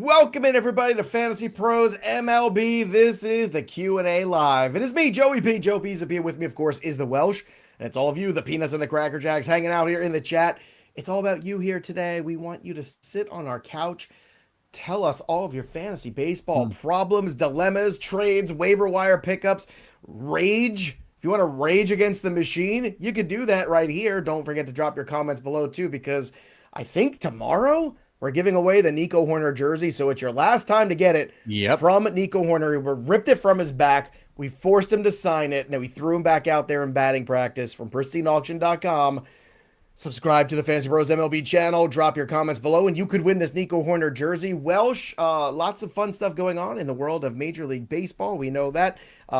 Welcome in, everybody, to Fantasy Pros MLB. This is the Q&A Live. It is me, Joey P. Joe Pisapia. With me, of course, is the Welsh. And it's all of you, the Peanuts and the Cracker Jacks, hanging out here in the chat. It's all about you here today. We want you to sit on our couch. Tell us all of your fantasy baseball problems, dilemmas, trades, waiver wire pickups, rage. If you want to rage against the machine, you could do that right here. Don't forget to drop your comments below, too, because I think tomorrow we're giving away the Nico Hoerner jersey, so it's your last time to get it from Nico Hoerner. We ripped it from his back. We forced him to sign it, and then we threw him back out there in batting practice from pristineauction.com. Subscribe to the Fantasy Pros MLB channel. Drop your comments below, and you could win this Nico Hoerner jersey. Welsh, lots of fun stuff going on in the world of Major League Baseball. We know that.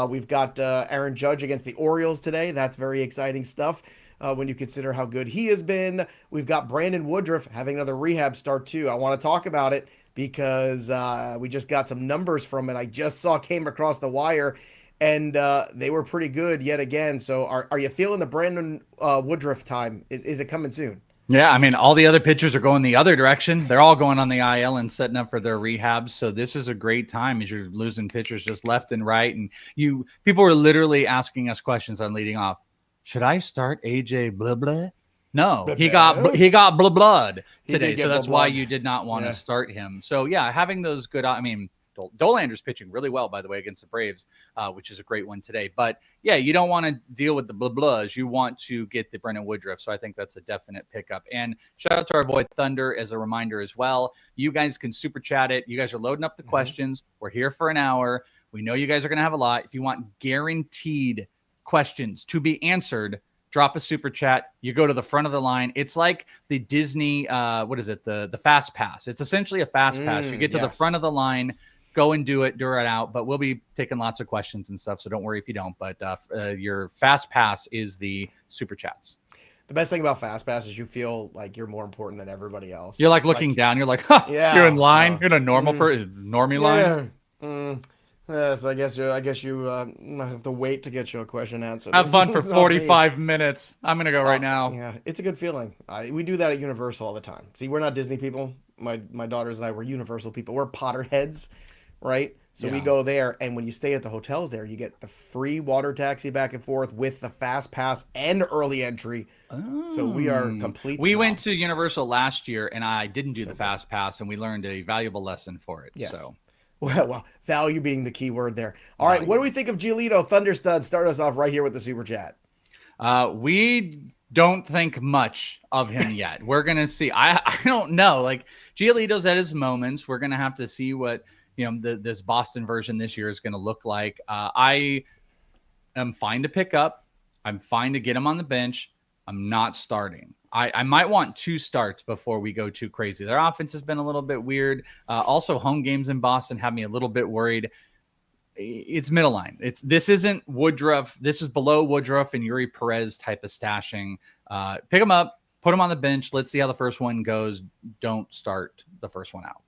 We've got Aaron Judge against the Orioles today. That's very exciting stuff. When you consider how good he has been. We've got Brandon Woodruff having another rehab start too. I want to talk about it because we just got some numbers from it. I just came across the wire, and they were pretty good yet again. So are you feeling the Brandon Woodruff time? Is it coming soon? Yeah, I mean, all the other pitchers are going the other direction. They're all going on the IL and setting up for their rehabs. So this is a great time as you're losing pitchers just left and right. And people were literally asking us questions on leading off. Should I start AJ blah blah? No, he got blah blood today, so that's why you did not want to start him. So yeah, having those good. I mean, Dollander's pitching really well, by the way, against the Braves, which is a great one today. But yeah, you don't want to deal with the blah blahs. You want to get the Brendan Woodruff. So I think that's a definite pickup. And shout out to our boy Thunder as a reminder as well. You guys can super chat it. You guys are loading up the questions. We're here for an hour. We know you guys are going to have a lot. If you want guaranteed questions to be answered, drop a super chat. You go to the front of the line. It's like the Disney what is it, the fast pass. It's essentially a fast pass. You get to the front of the line, go and do it out, but we'll be taking lots of questions and stuff, so don't worry if you don't. But your fast pass is the super chats. The best thing about fast pass is you feel like you're more important than everybody else. You're like looking down, you're like, you're in line. You're in a normal normie line. Yes, I guess you have to wait to get your question answered. Have fun for 45 minutes. I'm gonna go right now. Yeah, it's a good feeling. We do that at Universal all the time. See, we're not Disney people. My daughters and I were Universal people. We're Potterheads, right? So we go there, and when you stay at the hotels there, you get the free water taxi back and forth with the fast pass and early entry. So we are complete. We went to Universal last year, and I didn't do the fast pass, and we learned a valuable lesson for it. Yes. So. Well, value being the key word there. All right, what do we think of Giolito, Thunderstud? Start us off right here with the super chat. We don't think much of him yet. We're going to see. I don't know. Like, Giolito's at his moments. We're going to have to see what, this Boston version this year is going to look like. I am fine to pick up. I'm fine to get him on the bench. I'm not starting. I might want 2 starts before we go too crazy. Their offense has been a little bit weird. Also, home games in Boston have me a little bit worried. It's middle line. This isn't Woodruff. This is below Woodruff and Yuri Perez type of stashing. Pick them up, put them on the bench. Let's see how the first one goes. Don't start the first one out.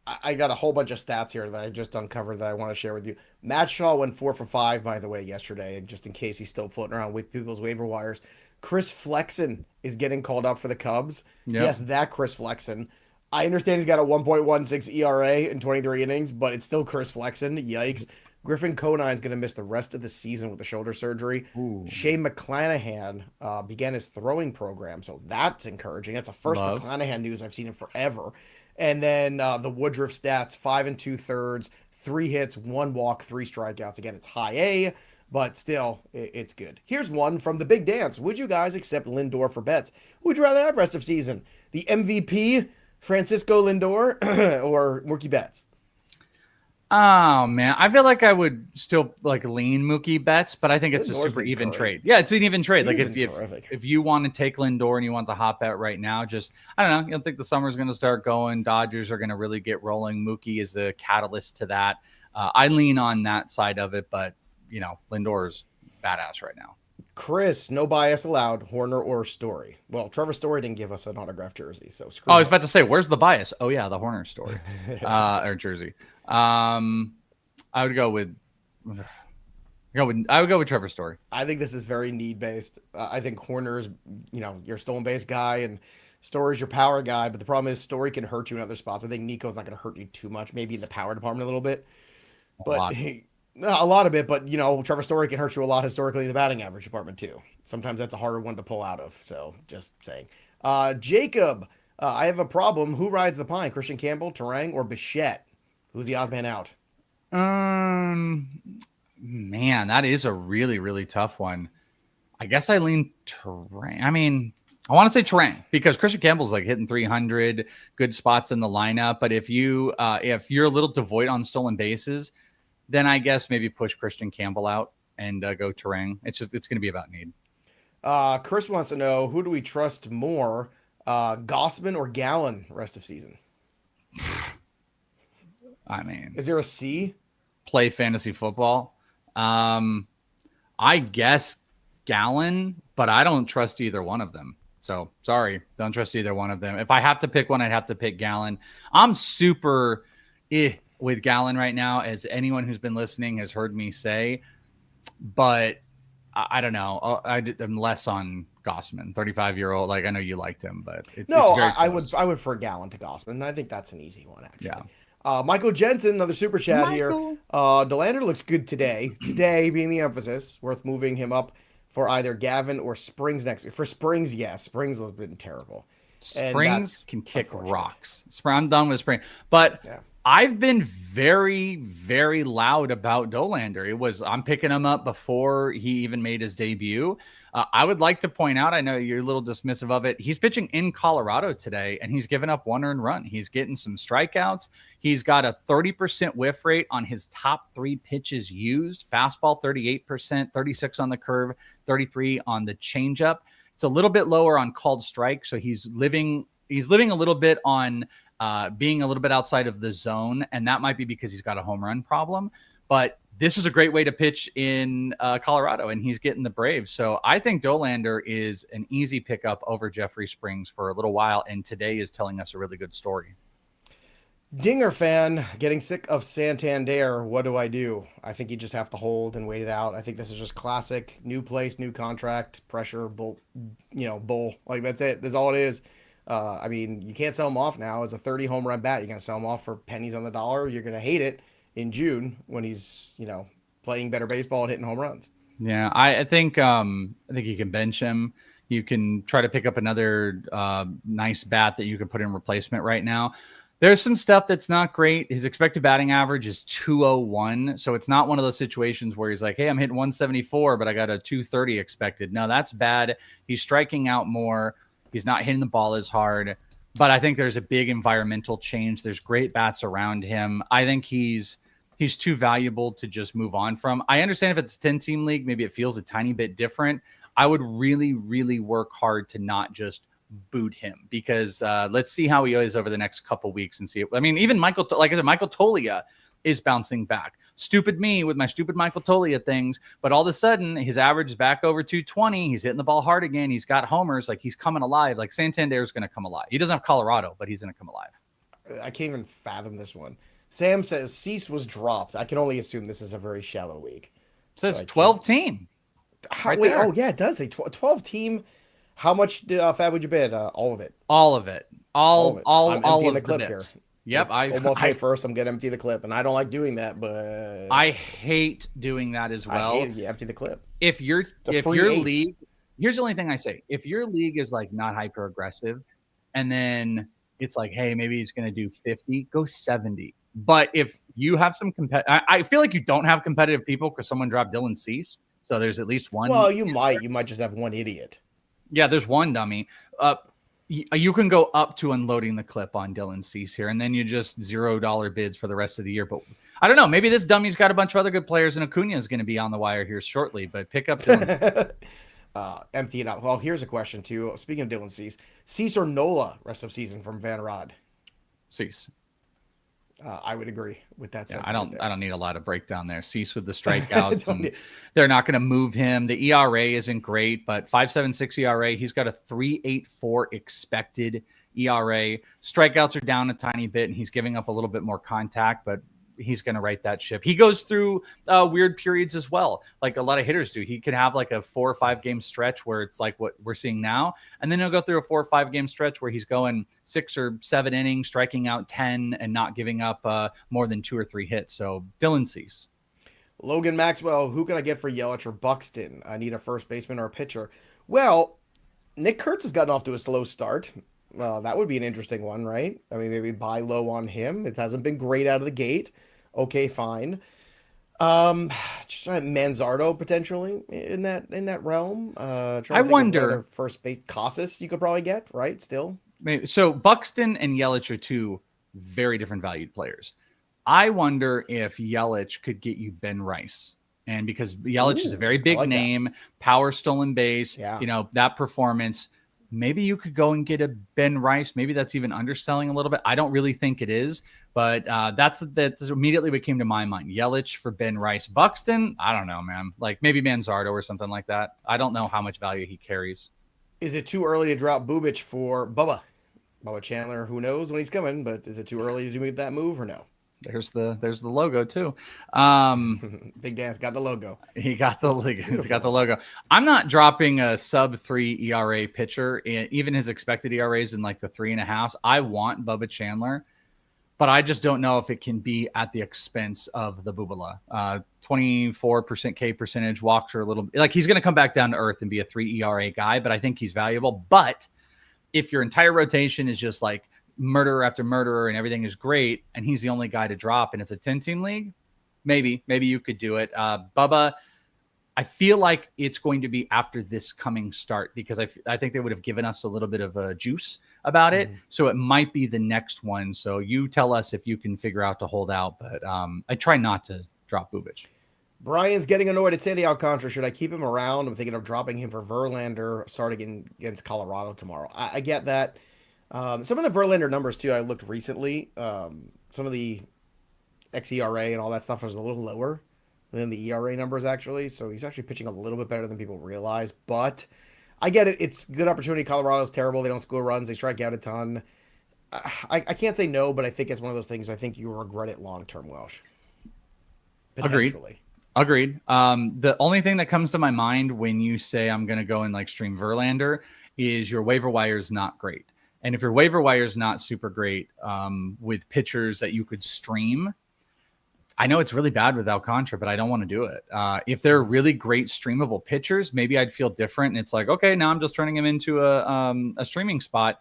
I got a whole bunch of stats here that I just uncovered that I want to share with you. Matt Shaw went 4 for 5, by the way, yesterday, and just in case he's still floating around with people's waiver wires. Kris Flexen is getting called up for the Cubs. Yep. Yes, that Kris Flexen. I understand he's got a 1.16 ERA in 23 innings, but it's still Kris Flexen. Yikes. Griffin Conine is going to miss the rest of the season with the shoulder surgery. Ooh. Shane McClanahan began his throwing program, so that's encouraging. That's the first McClanahan news I've seen in forever. And then the Woodruff stats, 5 2/3, 3 hits, 1 walk, 3 strikeouts. Again, it's high A. But still, it's good. Here's one from the Big Dance. Would you guys accept Lindor for bets? Would you rather have rest of season? The MVP, Francisco Lindor, or Mookie Betts? Oh, man. I feel like I would still lean Mookie Betts, but I think it's a super even trade. Yeah, it's an even trade. If you want to take Lindor and you want the hot bet right now, I don't know. You don't think the summer's going to start going. Dodgers are going to really get rolling. Mookie is a catalyst to that. I lean on that side of it, but Lindor's badass right now. Kris, no bias allowed, Hoerner or Story. Well, Trevor Story didn't give us an autographed jersey, so screw I was about to say, where's the bias? Oh, yeah, the Hoerner Story or jersey. I would go with Trevor Story. I think this is very need-based. I think Hoerner's, your stolen base guy, and Story's your power guy, but the problem is Story can hurt you in other spots. I think Nico's not going to hurt you too much, maybe in the power department a little bit. But a lot of it, but Trevor Story can hurt you a lot historically in the batting average department too. Sometimes that's a harder one to pull out of. So just saying. Jacob, I have a problem. Who rides the pine? Kristian Campbell, Turang, or Bichette? Who's the odd man out? Man, that is a really, really tough one. I guess I lean Turang. I mean, I want to say Turang because Kristian Campbell's like hitting 300, good spots in the lineup. But if you're a little devoid on stolen bases, then I guess maybe push Kristian Campbell out and go Turang. It's going to be about need. Kris wants to know, who do we trust more, Guasman or Gallen rest of season? I mean, is there a C? Play fantasy football. I guess Gallen, but I don't trust either one of them. So sorry, don't trust either one of them. If I have to pick one, I'd have to pick Gallen. I'm super with Gallen right now, as anyone who's been listening has heard me say, but I don't know. I'm less on Guasman, 35-year-old. Like, I know you liked him, but I would prefer Gallen to Guasman. I think that's an easy one, actually. Yeah. Michael Jensen, another super chat here. Dollander looks good today. Today being the emphasis. Worth moving him up for either Gavin or Springs next week. For Springs, yes. Springs has been terrible. Springs can kick rocks. I'm done with Springs. But yeah. I've been very, very loud about Dollander. I'm picking him up before he even made his debut. I would like to point out, I know you're a little dismissive of it. He's pitching in Colorado today, and he's given up 1 earned run. He's getting some strikeouts. He's got a 30% whiff rate on his top 3 pitches used. Fastball, 38%, 36 on the curve, 33 on the changeup. It's a little bit lower on called strike, so he's living a little bit on being a little bit outside of the zone, and that might be because he's got a home run problem. But this is a great way to pitch in Colorado, and he's getting the Braves. So I think Dollander is an easy pickup over Jeffrey Springs for a little while, and today is telling us a really good story. Dinger fan, getting sick of Santander. What do I do? I think you just have to hold and wait it out. I think this is just classic new place, new contract, pressure, bull. Like, that's it. That's all it is. I mean, you can't sell him off now as a 30 home run bat. You're going to sell him off for pennies on the dollar. You're going to hate it in June when he's, playing better baseball and hitting home runs. Yeah, I think you can bench him. You can try to pick up another nice bat that you can put in replacement right now. There's some stuff that's not great. His expected batting average is 201. So it's not one of those situations where he's like, hey, I'm hitting 174, but I got a 230 expected. No, that's bad. He's striking out more. He's not hitting the ball as hard. But I think there's a big environmental change. There's great bats around him. I think he's too valuable to just move on from. I understand if it's a 10-team league, maybe it feels a tiny bit different. I would really, really work hard to not just boot him, because let's see how he is over the next couple weeks and see it. I mean, even Michael Toglia is bouncing back. Stupid me with my stupid Michael Toglia things, but all of a sudden his average is back over 220. He's hitting the ball hard again. He's got homers. Like, he's coming alive. Like, Santander is going to come alive. He doesn't have Colorado, but he's going to come alive. I can't even fathom this one. Sam says Cease was dropped. I can only assume this is a very shallow league. It says 12 team. Oh yeah, it does say 12 team. How much Fab would you bid? All of it. All of it. All of the clip here. Yep. I almost May 1st. I'm going to empty the clip, and I don't like doing that, but I hate doing that as well. I hate it. You empty the clip. If your league, here's the only thing I say. If your league is like not hyper aggressive, and then it's like, hey, maybe he's going to do 50, go 70. But if you have some I feel like you don't have competitive people because someone dropped Dylan Cease. So there's at least one. Well, you might just have one idiot. Yeah, there's one dummy. You can go up to unloading the clip on Dylan Cease here, and then you just $0 bids for the rest of the year. But I don't know. Maybe this dummy's got a bunch of other good players, and Acuna is going to be on the wire here shortly. But pick up Dylan. Empty it out. Well, here's a question too. Speaking of Dylan Cease or Nola rest of season from Van Rod? Cease. I would agree with that. Yeah, I don't need a lot of breakdown there. Cease with the strikeouts, and they're not going to move him. The ERA isn't great, but 5.76 ERA. He's got a 3.84 expected ERA. Strikeouts are down a tiny bit, and he's giving up a little bit more contact. But he's going to right that ship. He goes through weird periods as well, like a lot of hitters do. He could have like a 4 or 5 game stretch where it's like what we're seeing now, and then he'll go through a 4 or 5 game stretch where he's going 6 or 7 innings, striking out 10, and not giving up more than 2 or 3 hits. So Dylan Cease. Logan Maxwell, who can I get for Yelich or Buxton? I need a first baseman or a pitcher. Well, Nick Kurtz has gotten off to a slow start. Well, that would be an interesting one, right? I mean, maybe buy low on him. It hasn't been great out of the gate. Okay, fine. Manzardo potentially in that realm. I wonder first base Casas you could probably get, right? Still. Maybe. So Buxton and Yelich are 2 very different valued players. I wonder if Yelich could get you Ben Rice. And because Yelich is a very big name, power stolen base, that performance, maybe you could go and get a Ben Rice. Maybe that's even underselling a little bit. I don't really think it is, but that's immediately what came to my mind. Yelich for Ben Rice. Buxton, I don't know, man. Like maybe Manzardo or something like that. I don't know how much value he carries. Is it too early to drop Bubic for Bubba Chandler? Who knows when he's coming, but is it too early to make that move or no? There's the logo too. Big Dan's got the logo. He got the logo. I'm not dropping a sub 3 ERA pitcher. Even his expected ERA is in like the 3.5. I want Bubba Chandler, but I just don't know if it can be at the expense of the Bubala. 24% K percentage, walks are a little like he's going to come back down to earth and be a 3 ERA guy, but I think he's valuable. But if your entire rotation is just like murderer after murderer and everything is great and he's the only guy to drop and it's a 10-team league, maybe you could do it. Bubba, I feel like it's going to be after this coming start because I think they would have given us a little bit of a juice about it. So it might be the next one. So you tell us if you can figure out to hold out, but I try not to drop Bubic. Brian's getting annoyed at Sandy Alcantara. Should I keep him around? I'm thinking of dropping him for Verlander starting against Colorado tomorrow. I get that. Some of the Verlander numbers too, I looked recently. Some of the xERA and all that stuff was a little lower than the ERA numbers actually. So he's actually pitching a little bit better than people realize, but I get it. It's a good opportunity. Colorado's terrible. They don't score runs. They strike out a ton. I can't say no, but I think it's one of those things. I think you regret it long-term, Welsh. Agreed. The only thing that comes to my mind when you say I'm going to go and like stream Verlander is your waiver wire is not great. And if your waiver wire is not super great with pitchers that you could stream, I know it's really bad with Alcantara, but I don't want to do it. If they're really great streamable pitchers, maybe I'd feel different. And it's like, okay, now I'm just turning him into a streaming spot.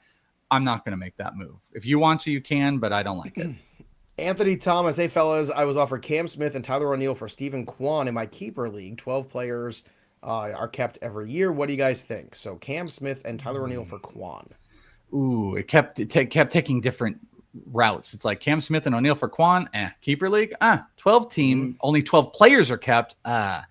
I'm not going to make that move. If you want to, you can, but I don't like it. Anthony Thomas, hey fellas, I was offered Cam Smith and Tyler O'Neill for Stephen Kwan in my keeper league. 12 players are kept every year. What do you guys think? So Cam Smith and Tyler O'Neill for Kwan. Ooh, it kept taking different routes. It's like Cam Smith and O'Neill for Kwan. Keeper league. 12 team. Only 12 players are kept. I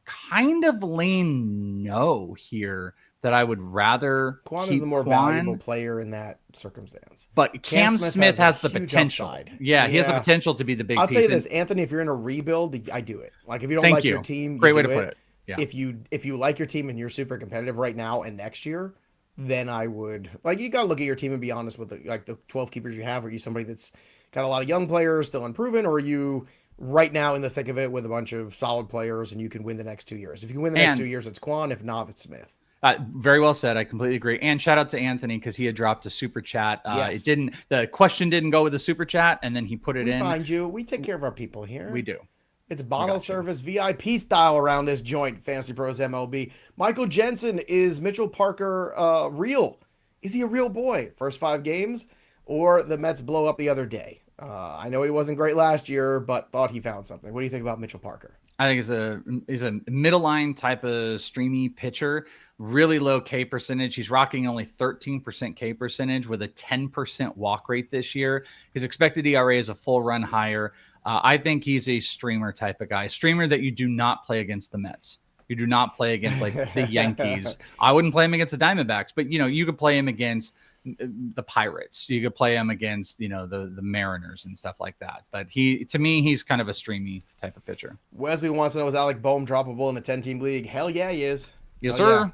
kind of lean no here. That I would rather Kwan is the more valuable player in that circumstance. But Cam Smith has the potential. Upside. Yeah, he has the potential to be the big I'll piece. tell you this, Anthony, if you're in a rebuild, I do it. Like if you don't like your team, great way to put it. Yeah. If you like your team and you're super competitive right now and next year, then I would like you gotta look at your team and be honest with the 12 keepers you have. Are you somebody that's got a lot of young players still unproven, or are you right now in the thick of it with a bunch of solid players and you can win the next 2 years? If you can win the next 2 years, it's Kwan. If not, it's Smith. Very well said. I completely agree. And shout out to Anthony because he had dropped a super chat. Yes. The question didn't go with the super chat, and then he put it in. We find you. We take care of our people here. We do. It's bottle service VIP style around this joint. Fantasy Pros MLB. Michael Jensen, is Mitchell Parker real? Is he a real boy? First 5 games, or the Mets blow up the other day? I know he wasn't great last year, but thought he found something. What do you think about Mitchell Parker? I think he's a middle line type of streamy pitcher, really low K percentage. He's rocking only 13% K percentage with a 10% walk rate this year. His expected ERA is a full run higher. I think he's a streamer type of guy, streamer that you do not play against the Mets. You do not play against like the Yankees. I wouldn't play him against the Diamondbacks, but you could play him against the Pirates. You could play him against, the Mariners and stuff like that. But to me, he's kind of a streamy type of pitcher. Wesley wants to know, is Alec Bohm droppable in a 10-team league? Hell yeah, he is. Yes, sir.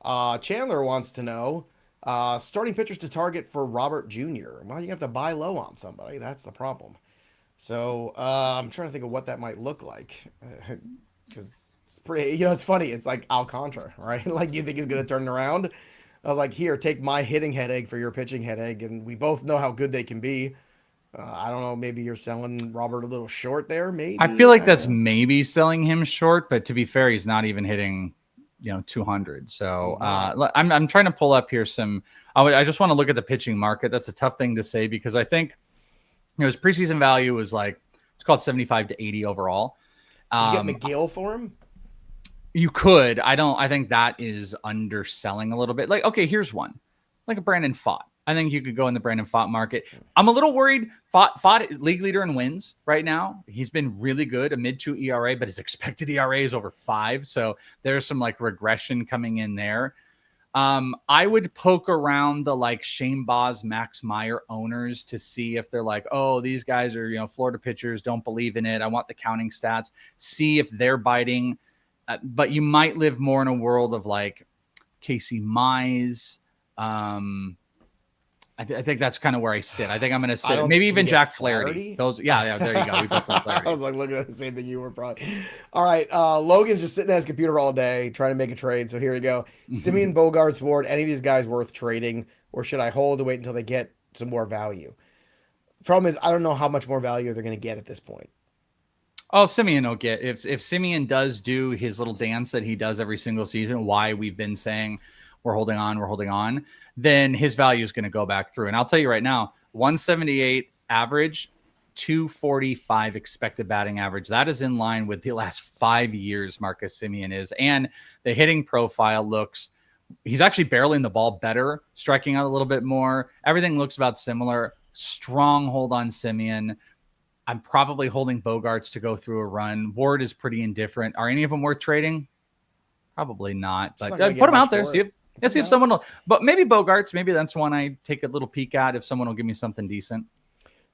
Yeah. Chandler wants to know, Starting pitchers to target for Robert Jr. Well, you have to buy low on somebody. That's the problem. So I'm trying to think of what that might look like. Because it's pretty, it's funny. It's like Alcantara, right? Like, you think he's going to turn it around? I was like, here, take my hitting headache for your pitching headache. And we both know how good they can be. I don't know. Maybe you're selling Robert a little short there. Maybe. I feel like that's maybe selling him short, but to be fair, he's not even hitting 200. So I'm trying to pull up here some. I just want to look at the pitching market. That's a tough thing to say because I think his preseason value was like, it's called 75 to 80 overall. Did you get McGill for him? You could. I think that is underselling a little bit. Like, okay, here's one, like a Brandon Pfaadt. I think you could go in the Brandon Pfaadt market. I'm a little worried. Pfaadt is league leader in wins right now. He's been really good, a mid-2 ERA, but his expected ERA is over 5. So there's some like regression coming in there. I would poke around the like Shane Baz, Max Meyer owners to see if they're like, oh, these guys are, Florida pitchers, don't believe in it. I want the counting stats. See if they're biting. But you might live more in a world of like Casey Mize. I think that's kind of where I sit. I think I'm going to sit. Maybe even Jack Flaherty. Those, yeah, there you go. We both love Flaherty. I was like looking at the same thing you were probably. All right, Logan's just sitting at his computer all day trying to make a trade. So here we go. Simeon, Bogarts, Ward. Any of these guys worth trading, or should I hold and wait until they get some more value? Problem is, I don't know how much more value they're going to get at this point. Oh, Simeon will get if Simeon does do his little dance that he does every single season. Why we've been saying we're holding on, then his value is going to go back through. And I'll tell you right now, 178 average, 245 expected batting average. That is in line with the last 5 years Marcus Semien is. And the hitting profile looks, he's actually barreling the ball better, striking out a little bit more. Everything looks about similar. Strong hold on Semien. I'm probably holding Bogarts to go through a run. Ward is pretty indifferent. Are any of them worth trading? Probably not. But put them out there. See if someone will. But maybe Bogarts. Maybe that's one I take a little peek at if someone will give me something decent.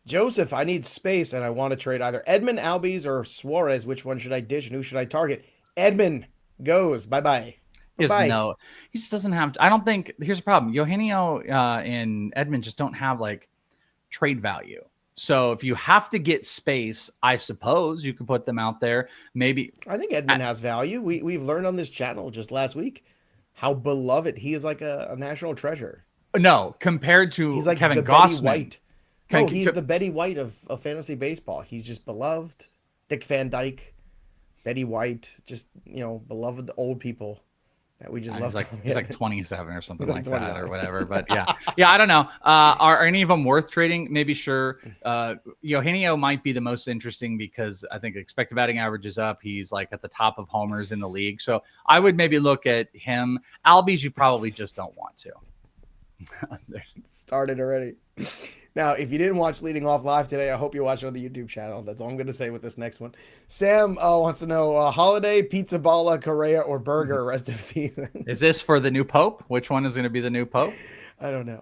Joseph, I need space and I want to trade either Edman, Albies, or Suarez. Which one should I ditch and who should I target? Edman goes. Bye-bye. No, he just doesn't have. I don't think. Here's the problem. Eugenio and Edman just don't have like trade value. So if you have to get space, I suppose you can put them out there. Maybe I think Edman has value. We've learned on this channel just last week how beloved he is, like a national treasure. No, compared to he's like Kevin the Guasman. Betty White. No, he's the Betty White of fantasy baseball. He's just beloved. Dick Van Dyke, Betty White, just beloved old people. That we just love. He's like 27 or something like that or whatever. But yeah, I don't know. Are any of them worth trading? Maybe sure. Eugenio might be the most interesting because I think expected batting average is up. He's like at the top of homers in the league. So I would maybe look at him. Albies, you probably just don't want to. Started already. Now, if you didn't watch Leading Off Live today, I hope you watch it on the YouTube channel. That's all I'm going to say with this next one. Sam wants to know, Holiday, Pizza Balla, Correa, or Burger rest of season. Is this for the new Pope? Which one is going to be the new Pope? I don't know.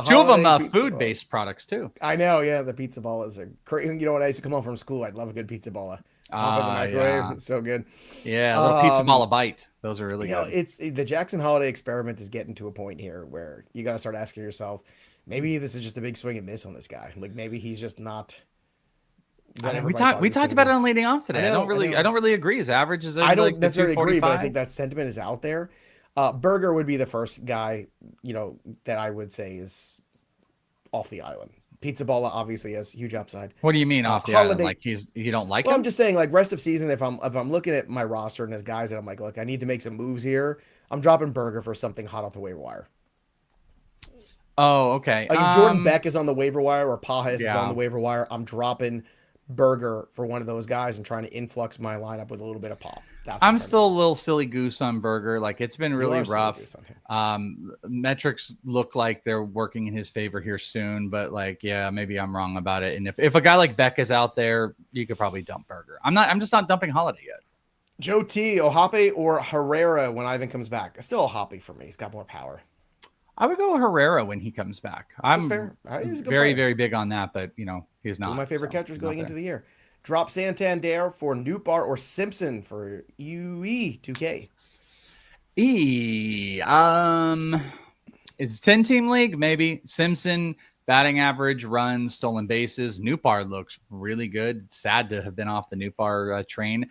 Two of them food-based products, too. I know, yeah. The Pizza Ballas are crazy. You know, when I used to come home from school, I'd love a good Pizza Balla. Pop in the microwave. Yeah. It's so good. Yeah, a little Pizza Balla bite. Those are really good. It's the Jackson Holiday experiment is getting to a point here where you got to start asking yourself, maybe this is just a big swing and miss on this guy. Like maybe he's just not. We talked about it on Leading Off today. I don't really agree. His average is. I don't necessarily agree, but I think that sentiment is out there. Burger would be the first guy, that I would say is off the island. Pizza Balla obviously has huge upside. What do you mean off the island? Like you don't like him? I'm just saying, like rest of season, if I'm looking at my roster and there's guys that I'm like, look, I need to make some moves here. I'm dropping Burger for something hot off the waiver wire. Oh, okay. Like if Jordan Beck is on the waiver wire or Pajas is on the waiver wire, I'm dropping Burger for one of those guys and trying to influx my lineup with a little bit of pop. I'm still a little silly goose on Burger. Like it's been really rough. Metrics look like they're working in his favor here soon, but like, yeah, maybe I'm wrong about it. And if a guy like Beck is out there, you could probably dump Burger. I'm just not dumping Holiday yet. Joe T, Ohape or Herrera when Ivan comes back? It's still Ohape for me. He's got more power. I would go Herrera when he comes back. I'm very, very big on that, but he's not. One of my favorite catchers going into the year. Drop Santander for Newbar or Simpson for UE 2K. It's 10-team league, maybe. Simpson, batting average, runs, stolen bases. Newbar looks really good. Sad to have been off the Newbar train.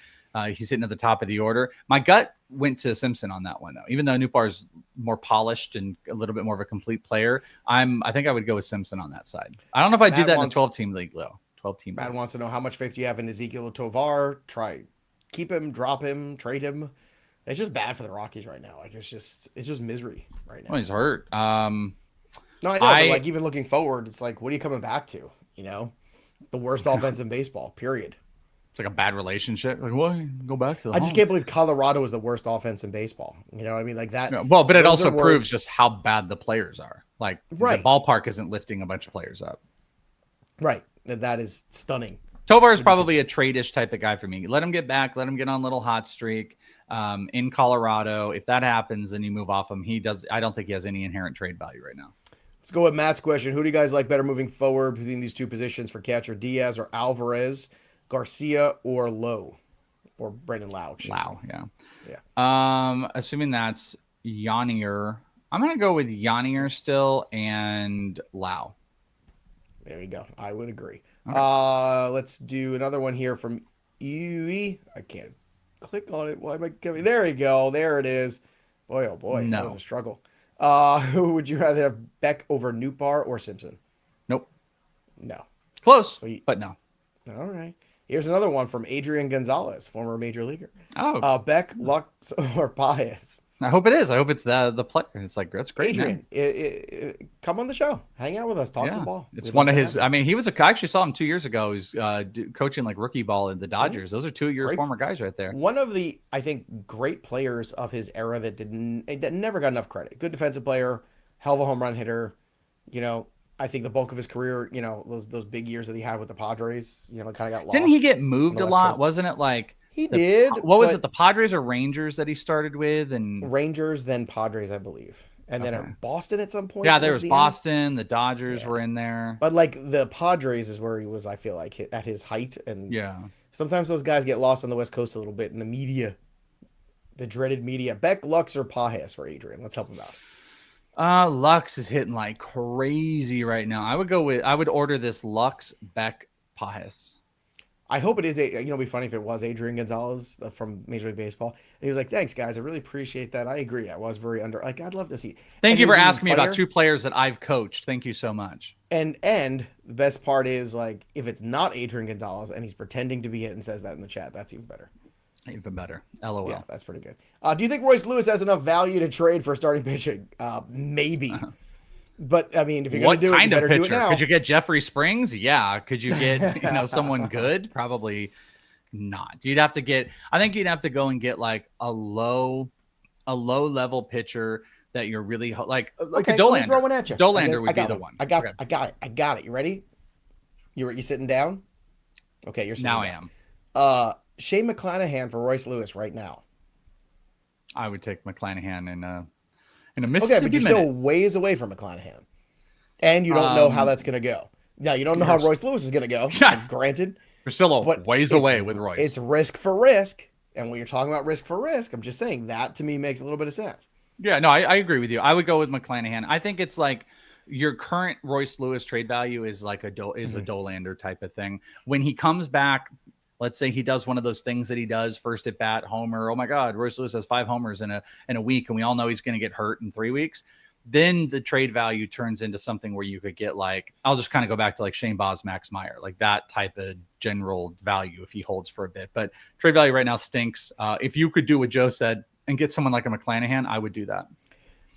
He's hitting at the top of the order. My gut went to Simpson on that one, though. Even though Newbar's more polished and a little bit more of a complete player, I think I would go with Simpson on that side. I don't know if I do that in a 12-team league, though. 12-team. Matt wants to know how much faith do you have in Ezequiel Tovar? Keep him, drop him, trade him. It's just bad for the Rockies right now. Like it's just misery right now. Well, he's hurt. No, I know, but like even looking forward, it's like, what are you coming back to? You know, the worst offense in baseball, period. It's like a bad relationship. Like, well, go back to the I just can't believe Colorado is the worst offense in baseball. You know what I mean? Like that. Yeah, well, but it also proves just how bad the players are. Like the ballpark isn't lifting a bunch of players up. Right. That is stunning. Tovar is probably a trade-ish type of guy for me. Let him get back. Let him get on a little hot streak in Colorado. If that happens, then you move off him. I don't think he has any inherent trade value right now. Let's go with Matt's question. Who do you guys like better moving forward between these two positions for catcher, Diaz or Alvarez, Garcia or Lowe, or Brandon Lau? Lau, yeah. Assuming that's Yainer, I'm going to go with Yainer still and Lau. There you go. I would agree. Okay. Let's do another one here from Ewe. I can't click on it. Why am I coming? There you go. There it is. Boy, oh boy. No. That was a struggle. Would you rather have Beck over Newbar or Simpson? Nope. No. Close, but no. All right. Here's another one from Adrian Gonzalez, former major leaguer. Oh. Beck, Lux, or Pius? I hope it is. I hope it's the player. It's like, that's great. Adrian, come on the show. Hang out with us. Talk some ball. It's one of his, I mean, I actually saw him 2 years ago. He's coaching like rookie ball in the Dodgers. Those are 2 of your former guys right there. One of the, I think, great players of his era that never got enough credit. Good defensive player, hell of a home run hitter. You know, I think the bulk of his career, you know, those big years that he had with the Padres, you know, kind of got lost. Didn't he get moved a lot? Wasn't it like he did? What was it? The Padres or Rangers that he started with, and Rangers, then Padres, I believe, and then Boston at some point. Yeah, there was Boston. The Dodgers were in there, but like the Padres is where he was. I feel like at his height, and sometimes those guys get lost on the West Coast a little bit in the media, the dreaded media. Beck, Lux, or Pajes for Adrian? Let's help him out. Lux is hitting like crazy right now. I would order this Lux, Beck, Pajes. I hope it is it'd be funny if it was Adrian Gonzalez from Major League Baseball. And he was like, "Thanks, guys. I really appreciate that. I agree. I was very I'd love to see." Thank you for asking me about 2 players that I've coached. Thank you so much. And the best part is, like, if it's not Adrian Gonzalez and he's pretending to be it and says that in the chat, that's even better. Even better. LOL. Yeah, that's pretty good. Do you think Royce Lewis has enough value to trade for starting pitching? Maybe. But I mean, if you're going to do it, you better do it now. Could you get Jeffrey Springs? Yeah. Could you get someone good? Probably not. I think you'd have to go and get like a low level pitcher that you're really like a Dollander. Throw one at you. Dollander would be the one. I got it. You ready? You sitting down? Okay, you're sitting down. Now I am. Shane McClanahan for Royce Lewis right now. I would take McClanahan in a Mississippi but you're still ways away from McClanahan. And you don't know how that's going to go. Now, you don't know how Royce Lewis is going to go, granted. You're still ways away with Royce. It's risk for risk. And when you're talking about risk for risk, I'm just saying that to me makes a little bit of sense. Yeah, no, I agree with you. I would go with McClanahan. I think it's like your current Royce Lewis trade value is like a Dollander type of thing. When he comes back, let's say he does one of those things that he does, first at bat, homer. Oh my God, Royce Lewis has 5 homers in a week, and we all know he's going to get hurt in 3 weeks. Then the trade value turns into something where you could get like, I'll just kind of go back to like Shane Baz, Max Meyer, like that type of general value if he holds for a bit. But trade value right now stinks. If you could do what Joe said and get someone like a McClanahan, I would do that.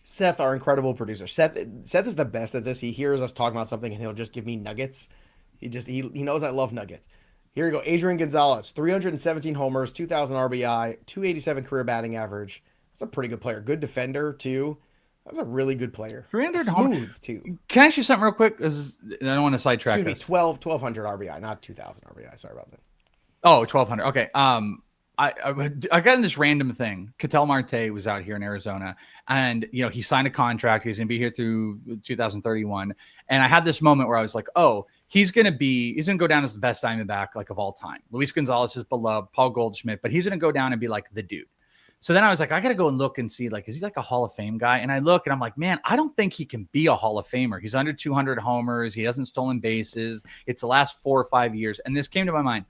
Seth, our incredible producer. Seth is the best at this. He hears us talking about something and he'll just give me nuggets. He knows I love nuggets. Here you go. Adrian Gonzalez, 317 homers, 2,000 RBI, 287 career batting average. That's a pretty good player. Good defender, too. That's a really good player. 300 homers, too. Can I ask you something real quick? I don't want to sidetrack. Excuse me, 1,200 RBI, not 2,000 RBI. Sorry about that. Oh, 1,200. Okay. I got in this random thing. Ketel Marte was out here in Arizona, and he signed a contract. He's going to be here through 2031. And I had this moment where I was like, oh, he's going to go down as the best Diamondback like of all time. Luis Gonzalez is beloved, Paul Goldschmidt, but he's going to go down and be like the dude. So then I was like, I got to go and look and see, like, is he like a Hall of Fame guy? And I look and I'm like, man, I don't think he can be a Hall of Famer. He's under 200 homers. He hasn't stolen bases. It's the last 4 or 5 years. And this came to my mind.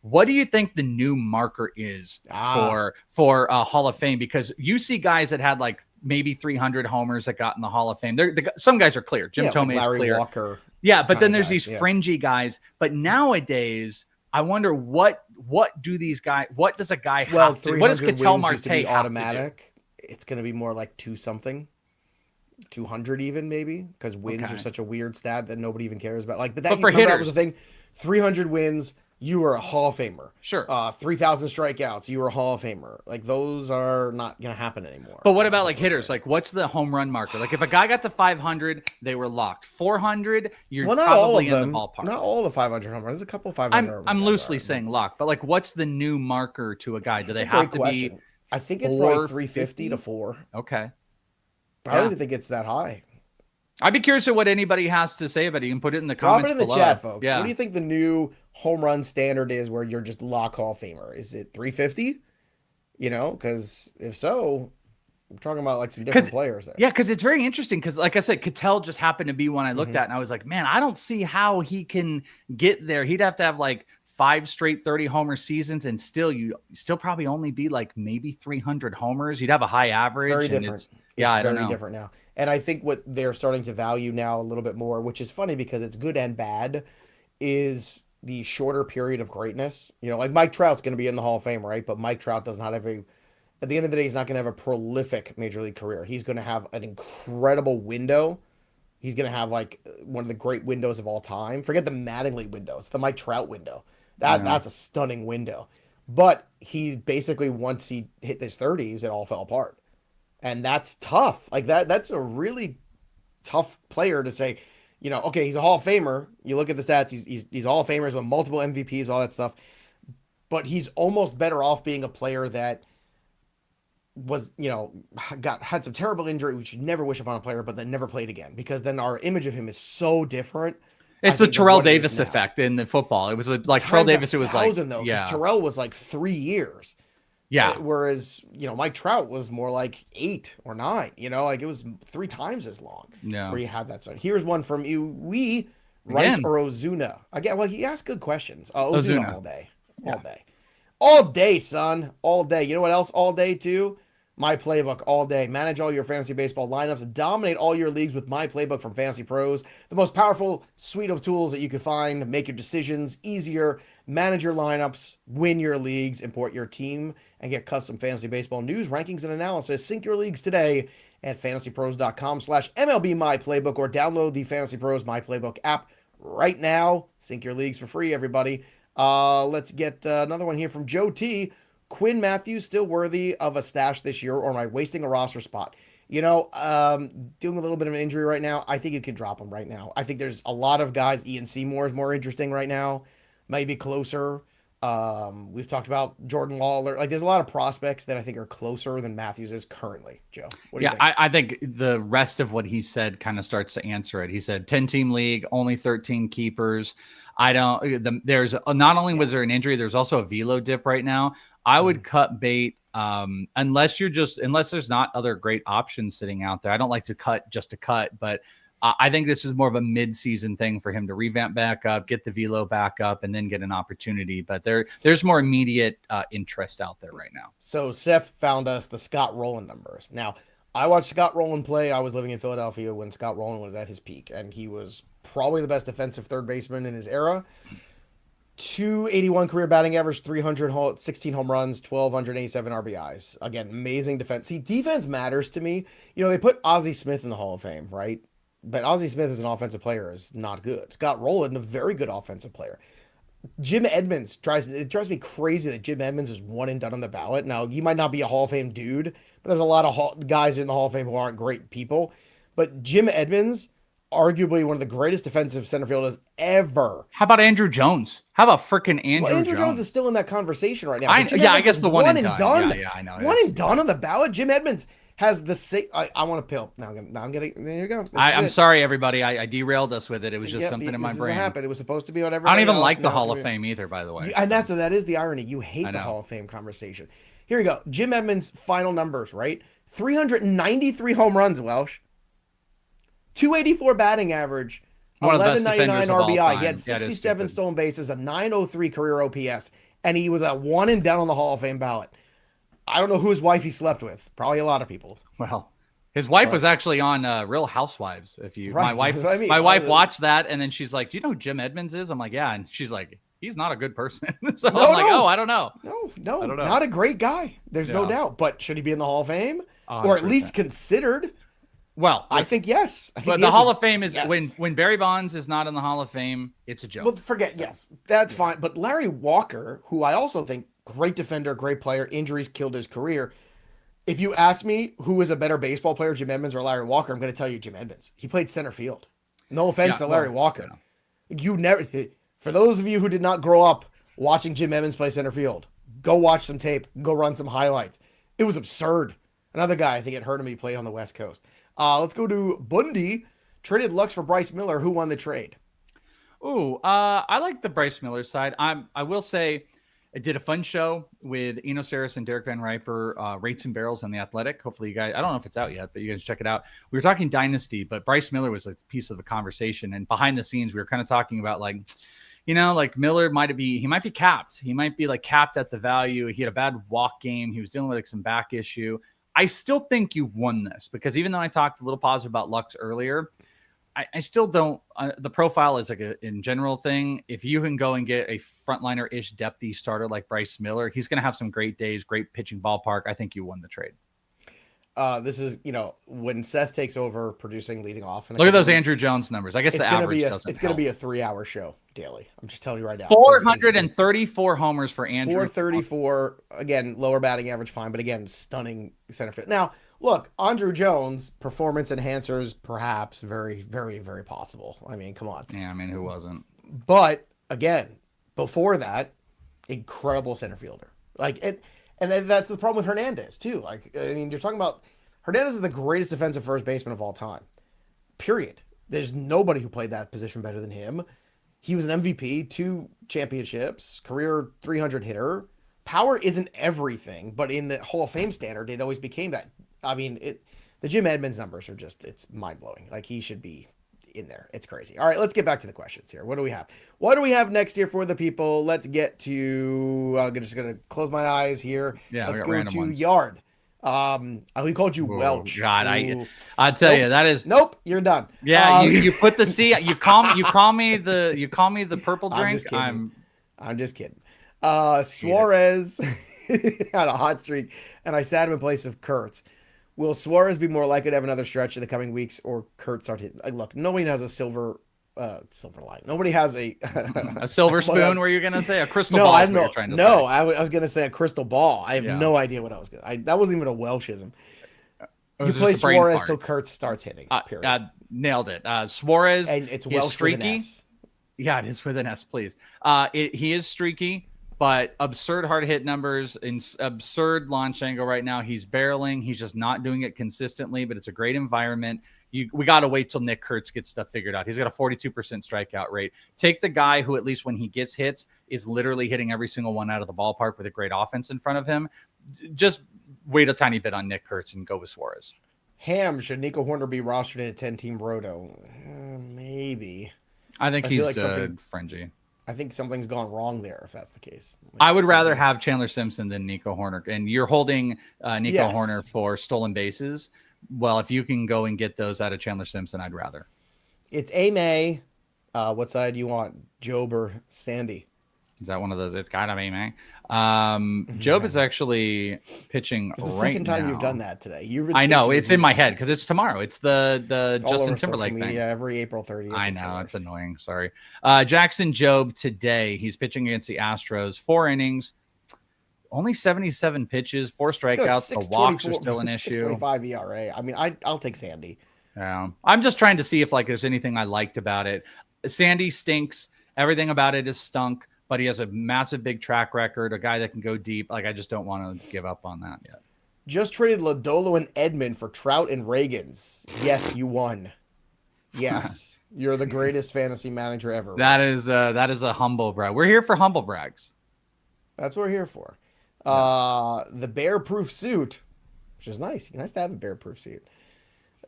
What do you think the new marker is for a Hall of Fame? Because you see guys that had like maybe 300 homers that got in the Hall of Fame. Some guys are clear. Jim Thome is clear. Walker, yeah, but then there's these fringy guys. But nowadays, I wonder what do these guys? What does a guy have to? What does Ketel Marte have automatic? It's going to be more like 200 even maybe, because wins are such a weird stat that nobody even cares about. Like, but for hitters, that was the thing. 300 wins. You were a Hall of Famer. Sure. 3,000 strikeouts. You were a Hall of Famer. Like, those are not going to happen anymore. But what about like hitters? Like, what's the home run marker? Like, if a guy got to 500, they were locked. 400, you're probably in the ballpark. Not all the 500 home runs. There's a couple 500. I'm loosely saying locked, but like, what's the new marker to a guy? Do they have to be? I think it's probably 350 to 4. Okay. I don't even think it's that high. I'd be curious to what anybody has to say about it. You can put it in the comments below. Drop it in the chat, folks. Yeah. What do you think the new home run standard is where you're just lock Hall of Famer? Is it 350? You know, because if so, we're talking about like some different players there. Yeah, because it's very interesting because, like I said, Ketel just happened to be one I looked at, and I was like, man, I don't see how he can get there. He'd have to have like 5 straight 30 homer seasons, and still probably only be like maybe 300 homers. You'd have a high average. It's very different. I don't know. Very different now. And I think what they're starting to value now a little bit more, which is funny because it's good and bad, is the shorter period of greatness. You know, like Mike Trout's going to be in the Hall of Fame, right? But Mike Trout does not have at the end of the day, he's not going to have a prolific major league career. He's going to have an incredible window. He's going to have like one of the great windows of all time. Forget the Mattingly window. It's the Mike Trout window. That's a stunning window. But he basically, once he hit his 30s, it all fell apart. And that's tough. Like that's a really tough player to say, you know, okay, he's a Hall of Famer. You look at the stats, he's Hall of Famers with multiple MVPs, all that stuff. But he's almost better off being a player that was, you know, had some terrible injury, which you never wish upon a player, but then never played again, because then our image of him is so different. It's the Terrell Davis effect in the football. It was like Terrell Davis. It was like, Terrell was like 3 years. Yeah. Whereas, you know, Mike Trout was more like 8 or 9, you know, like it was 3 times as long. Yeah. Where you had that. So here's one from you. Rice or Ozuna? Again, well, he asked good questions. Ozuna all day. All day. All day, son. All day. You know what else all day too? My Playbook all day. Manage all your fantasy baseball lineups. Dominate all your leagues with My Playbook from Fantasy Pros. The most powerful suite of tools that you can find. Make your decisions easier. Manage your lineups. Win your leagues. Import your team. And get custom fantasy baseball news, rankings, and analysis. Sync your leagues today at fantasypros.com/MLB My Playbook, or download the Fantasy Pros My Playbook app right now. Sync your leagues for free, everybody. Let's get another one here from Joe T. Quinn Matthews still worthy of a stash this year, or am I wasting a roster spot? You know, dealing with a little bit of an injury right now. I think you can drop him right now. I think there's a lot of guys. Ian Seymour is more interesting right now. Maybe closer. We've talked about Jordan Lawler. Like, there's a lot of prospects that I think are closer than Matthews is currently. Joe, what do you think? I think the rest of what he said kind of starts to answer it. He said 10-team league, only 13 keepers. There's not only was there an injury, there's also a velo dip right now. I would cut bait unless there's not other great options sitting out there. I don't like to cut just to cut, but I think this is more of a mid-season thing for him to revamp back up, get the velo back up, and then get an opportunity. But there's more immediate interest out there right now. So Seth found us the Scott Rowland numbers. Now, I watched Scott Rowland play. I was living in Philadelphia when Scott Rowland was at his peak, and he was probably the best defensive third baseman in his era. 281 career batting average, 16 home runs, 1,287 RBIs. Again, amazing defense. See, defense matters to me. You know, they put Ozzie Smith in the Hall of Fame, right? But Ozzie Smith as an offensive player is not good. Scott Rowland, a very good offensive player. Jim Edmonds drives me crazy that Jim Edmonds is one and done on the ballot. Now, he might not be a Hall of Fame dude, but there's a lot of guys in the Hall of Fame who aren't great people. But Jim Edmonds, arguably one of the greatest defensive center fielders ever. How about Andrew Jones? How about freaking Andrew Jones? Andrew Jones is still in that conversation right now. I guess the one and done. Yeah, I know. One and done on the ballot. Jim Edmonds has the same. I want to pill. Now I'm getting. There you go. I'm sorry, everybody. I derailed us with it. It was just something in my brain. What happened? It was supposed to be whatever. I don't even like the Hall of Fame either, by the way. And that is the irony. You hate the Hall of Fame conversation. Here you go. Jim Edmonds' final numbers, right? 393 home runs, Welsh. 284 batting average. One of the best 1199 defenders of all RBI. time. He had Yeah, it is 67 stupid. stolen bases, a 903 career OPS, and he was at 1 and down on the Hall of Fame ballot. I don't know whose wife he slept with. Probably a lot of people. Well, his wife was actually on Real Housewives. If you, Right, my wife, that's what I mean. my wife watched that, and then she's like, "Do you know who Jim Edmonds is?" I'm like, "Yeah," and she's like, "He's not a good person." So No, I'm like, no. "Oh, I don't know." No, I don't know. not a great guy. There's no Yeah. doubt. But should he be in the Hall of Fame? Or at least 100%. considered? Well, I think yes. I think but the Hall of Fame is when Barry Bonds is not in the Hall of Fame, it's a joke. Well, forget, yes, that's fine. But Larry Walker, who I also think great defender, great player, injuries killed his career. If you ask me who is a better baseball player, Jim Edmonds or Larry Walker, I'm going to tell you Jim Edmonds. He played center field. No offense to Larry Walker. Yeah. You never, for those of you who did not grow up watching Jim Edmonds play center field, go watch some tape, go run some highlights. It was absurd. Another guy, I think it hurt him. He played on the West Coast. Let's go to Bundy. Traded Lux for Bryce Miller. Who won the trade? Ooh, I like the Bryce Miller side. I will say I did a fun show with Eno Saris and Derek Van Riper, Rates and Barrels on The Athletic. Hopefully you guys, I don't know if it's out yet, but you guys check it out. We were talking Dynasty, but Bryce Miller was a piece of the conversation. And behind the scenes, we were kind of talking about like, you know, like Miller might be capped. He might be like capped at the value. He had a bad walk game. He was dealing with like some back issue. I still think you won this because even though I talked a little positive about Lux earlier, I still don't. The profile is like in general thing. If you can go and get a frontliner-ish depthy starter like Bryce Miller, he's going to have some great days, great pitching ballpark. I think you won the trade. This is, you know, when Seth takes over producing leading off. Look at those Andrew Jones numbers. I guess the average doesn't It's going to be a 3-hour show daily. I'm just telling you right now. 434 homers for Andrew. 434. Again, lower batting average, fine. But again, stunning center field. Now, look, Andrew Jones, performance enhancers, perhaps very, very, very possible. I mean, come on. Yeah, I mean, who wasn't? But again, before that, incredible center fielder. Like, and then that's the problem with Hernandez too. Like, I mean, you're talking about Hernandez is the greatest defensive first baseman of all time. Period. There's nobody who played that position better than him. He was an MVP, 2 championships, career 300 hitter. Power isn't everything, but in the Hall of Fame standard, it always became that. I mean, the Jim Edmonds numbers are just, it's mind blowing. Like, he should be in there. It's crazy. All right, let's get back to the questions here. What do we have? What do we have next here for the people? Let's get to, I'm just going to close my eyes here. Yeah, let's go to Yard. We called you Welch. God, I tell you, that is nope. You're done. Yeah, you put the C. You call me the purple drink. I'm just kidding. Suarez had a hot streak, and I sat him in place of Kurtz. Will Suarez be more likely to have another stretch in the coming weeks, or Kurtz start hitting? Look, nobody has a silver line. Nobody has a silver spoon. Were you gonna say a crystal ball? I don't know. No, I was gonna say a crystal ball. I have no idea what I was gonna. That wasn't even a Welshism. You play Suarez till Kurtz starts hitting. Period. Nailed it. Suarez, and it's Welsh streaky. With an S. Yeah, it is with an S, please. He is streaky, but absurd hard hit numbers, absurd launch angle right now. He's barreling. He's just not doing it consistently, but it's a great environment. We got to wait till Nick Kurtz gets stuff figured out. He's got a 42% strikeout rate. Take the guy who, at least when he gets hits, is literally hitting every single one out of the ballpark with a great offense in front of him. Just wait a tiny bit on Nick Kurtz and go with Suarez. Ham, should Nico Hoerner be rostered in a 10-team roto? Maybe. I think he's fringy. I think something's gone wrong there if that's the case. I would rather have Chandler Simpson than Nico Hoerner. And you're holding Nico Hoerner for stolen bases. Well, if you can go and get those out of Chandler Simpson, I'd rather. It's A-May. What side do you want? Job or Sandy? Is that one of those? It's gotta be, man. Job is actually pitching right now. It's the second time you've done that today. I know. It's in my head because it's tomorrow. It's the Justin Timberlake thing. Yeah, every April 30th. I know. It's annoying. Sorry. Jackson Job today. He's pitching against the Astros. 4 innings. Only 77 pitches, 4 strikeouts. The walks are still an issue. 6.25 ERA. I mean, I'll take Sandy. Yeah. I'm just trying to see if there's anything I liked about it. Sandy stinks. Everything about it is stunk. But he has a massive, big track record, a guy that can go deep. I just don't want to give up on that yet. Just traded Lodolo and Edmund for Trout and Reagans. Yes, you won. Yes. You're the greatest fantasy manager ever. That is a humble brag. We're here for humble brags. That's what we're here for. The bear-proof suit, which is nice. Nice to have a bear-proof suit.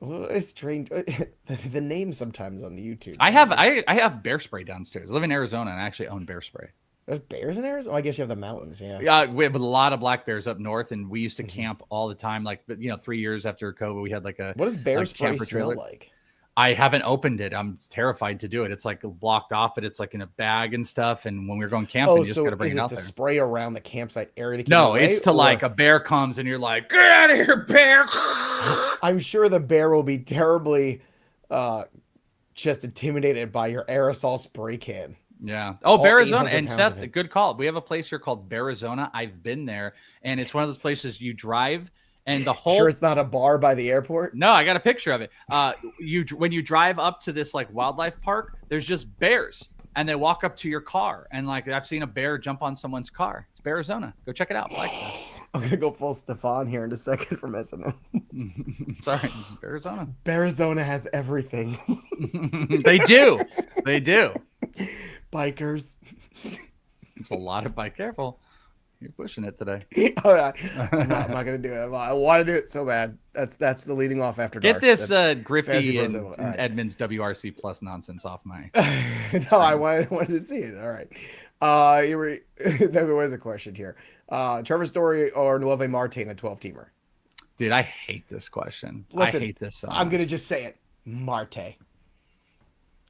Well, it's strange. The name sometimes on the YouTube. I have bear spray downstairs. I live in Arizona and I actually own bear spray. There's bears in Arizona? Oh, I guess you have the mountains, yeah. Yeah, we have a lot of black bears up north, and we used to camp all the time. Like, 3 years after COVID, we had like a What does bear spray camper smell trailer. like? I haven't opened it. I'm terrified to do it. It's like blocked off, but it's like in a bag and stuff. And when we were going camping, you just got to bring it out there. Spray around the campsite area to keep No, it away, it's to like a bear comes and you're like, get out of here, bear. I'm sure the bear will be terribly just intimidated by your aerosol spray can. Yeah. Oh, Arizona. And Seth, Seth, good call. We have a place here called Arizona. I've been there, and it's one of those places you drive. And the whole sure it's not a bar by the airport. No, I got a picture of it. When you drive up to this like wildlife park, there's just bears, and they walk up to your car, and like I've seen a bear jump on someone's car. It's Arizona. Go check it out. I'm gonna go full Stefan here in a second from SNL. Sorry, Arizona. Arizona has everything. They do. They do. Bikers. It's a lot of bike. Careful. You're pushing it today. Oh, yeah. I'm not going to do it. I want to do it so bad. That's the leading off after dark. Get this Griffey and right. Edmonds WRC plus nonsense off my. No, I wanted to see it. All right. There was a question here. Trevor Story or Nueve Martin, a 12-teamer? Dude, I hate this question. Listen, I hate this so much. I'm going to just say it. Marte.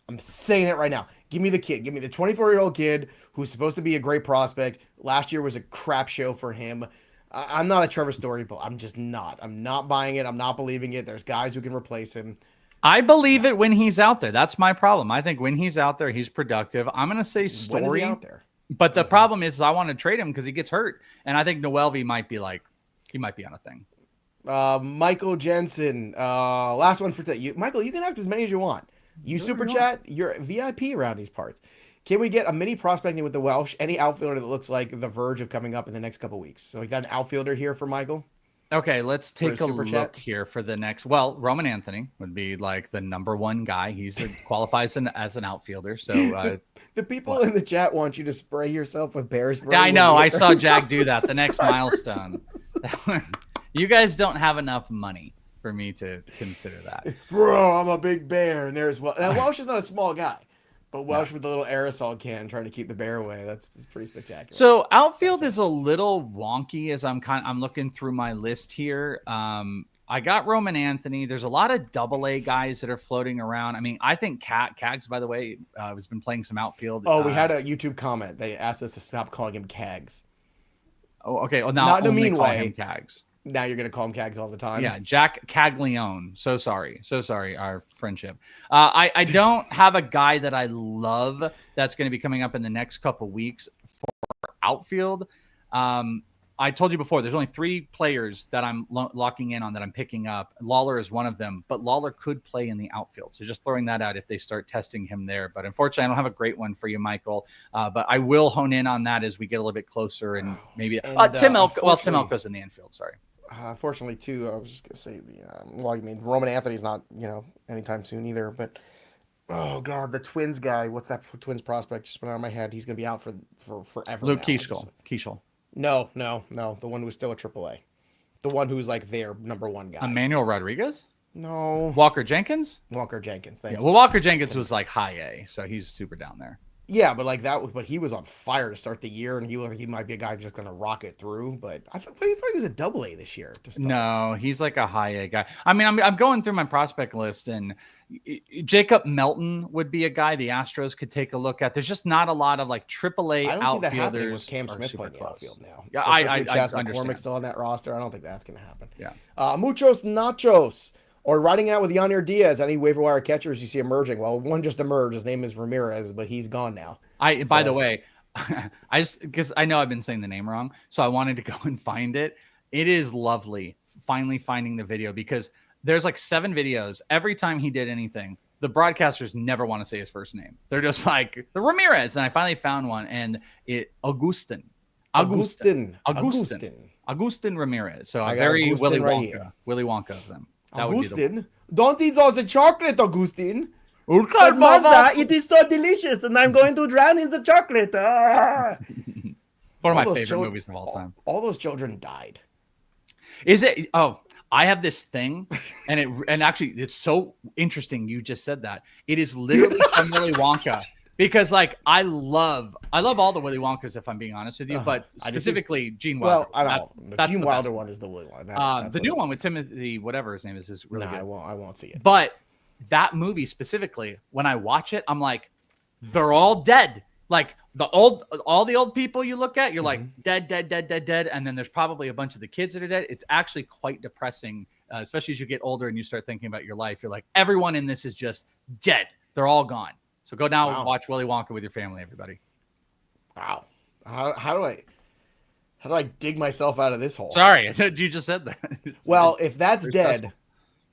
I'm saying it right now. Give me the kid. Give me the 24-year-old kid who's supposed to be a great prospect. Last year was a crap show for him. I'm not a Trevor Story, but I'm just not. I'm not buying it. I'm not believing it. There's guys who can replace him. I believe it when he's out there. That's my problem. I think when he's out there, he's productive. I'm going to say Story. When is he out there? But the problem is I want to trade him because he gets hurt. And I think Noelvi might be on a thing. Michael Jensen. Last one for today. Michael, you can have as many as you want. You super chat, you're VIP around these parts. Can we get a mini prospecting with the Welsh? Any outfielder that looks like the verge of coming up in the next couple weeks? So we got an outfielder here for Michael. Okay, let's take a look here for the next. Well, Roman Anthony would be like the number one guy. Qualifies as an outfielder. So the people in the chat want you to spray yourself with bear spray. Yeah, I know. I saw Jack do that. The next milestone. You guys don't have enough money for me to consider that. Bro, I'm a big bear. And there's Welsh. Now, Welsh is not a small guy, but Welsh with the little aerosol can trying to keep the bear away. That's pretty spectacular. So outfield is a little wonky as I'm looking through my list here. I got Roman Anthony. There's a lot of AA guys that are floating around. I mean, I think Cags, by the way, has been playing some outfield. Oh, we had a YouTube comment. They asked us to stop calling him Cags. Oh, okay. Well, now not in a mean call way. Him Cags. Now you're going to call him Cags all the time. Yeah, Jack Caglione. So sorry, our friendship. I don't have a guy that I love that's going to be coming up in the next couple weeks for outfield. I told you before, there's only 3 players that I'm locking in on that I'm picking up. Lawler is one of them, but Lawler could play in the outfield. So just throwing that out if they start testing him there. But unfortunately, I don't have a great one for you, Michael. But I will hone in on that as we get a little bit closer and maybe Tim Elko. Well, Tim Elko's in the infield. Sorry. Unfortunately, too, I was just going to say, Roman Anthony's not, anytime soon either. But, oh, God, the Twins guy, what's that Twins prospect just went out of my head? He's going to be out for forever. Luke Keishel. No. The one who was still a AAA. The one who's like their number one guy. Emmanuel Rodriguez? No. Walker Jenkins? Thank you. Well, Walker Jenkins was like high A, so he's super down there. Yeah, but he was on fire to start the year, and he might be a guy just going to rock it through. But I thought he was a AA this year. No, he's like a high A guy. I mean, I'm going through my prospect list, and Jacob Melton would be a guy the Astros could take a look at. There's just not a lot of like AAA outfielders. I don't see that happening with Cam Smith playing the outfield now. Yeah, I understand. McCormick's still on that roster. I don't think that's going to happen. Yeah. Muchos Nachos. Or riding out with Yainer Diaz, any waiver wire catchers you see emerging. Well, one just emerged. His name is Ramirez, but he's gone now. By the way, because I know I've been saying the name wrong, so I wanted to go and find it. It is lovely finally finding the video because there's like 7 videos. Every time he did anything, the broadcasters never want to say his first name. They're just like the Ramirez. And I finally found one, and Augustin Ramirez. So a very Willy Wonka of them. Augustin, don't eat all the chocolate, Augustin. But Maza, it is so delicious, and I'm going to drown in the chocolate. One of All my those favorite children- movies of all time. All those children died. Is it? Oh, I have this thing, and actually, it's so interesting. You just said that. It is literally from Willy Wonka, because like I love all the Willy Wonkas, if I'm being honest with you, but specifically Gene Wilder. Well, I don't know. The Gene Wilder one is the Willy one. That's the new one with Timothy, whatever his name is really good. I won't see it. But that movie specifically, when I watch it, I'm like, they're all dead. Like all the old people you look at, you're like dead, and then there's probably a bunch of the kids that are dead. It's actually quite depressing, especially as you get older and you start thinking about your life. You're like, everyone in this is just dead. They're all gone. So go now and watch Willy Wonka with your family, everybody. Wow. How do I dig myself out of this hole? Sorry, you just said that. Well, if that's dead, stressful.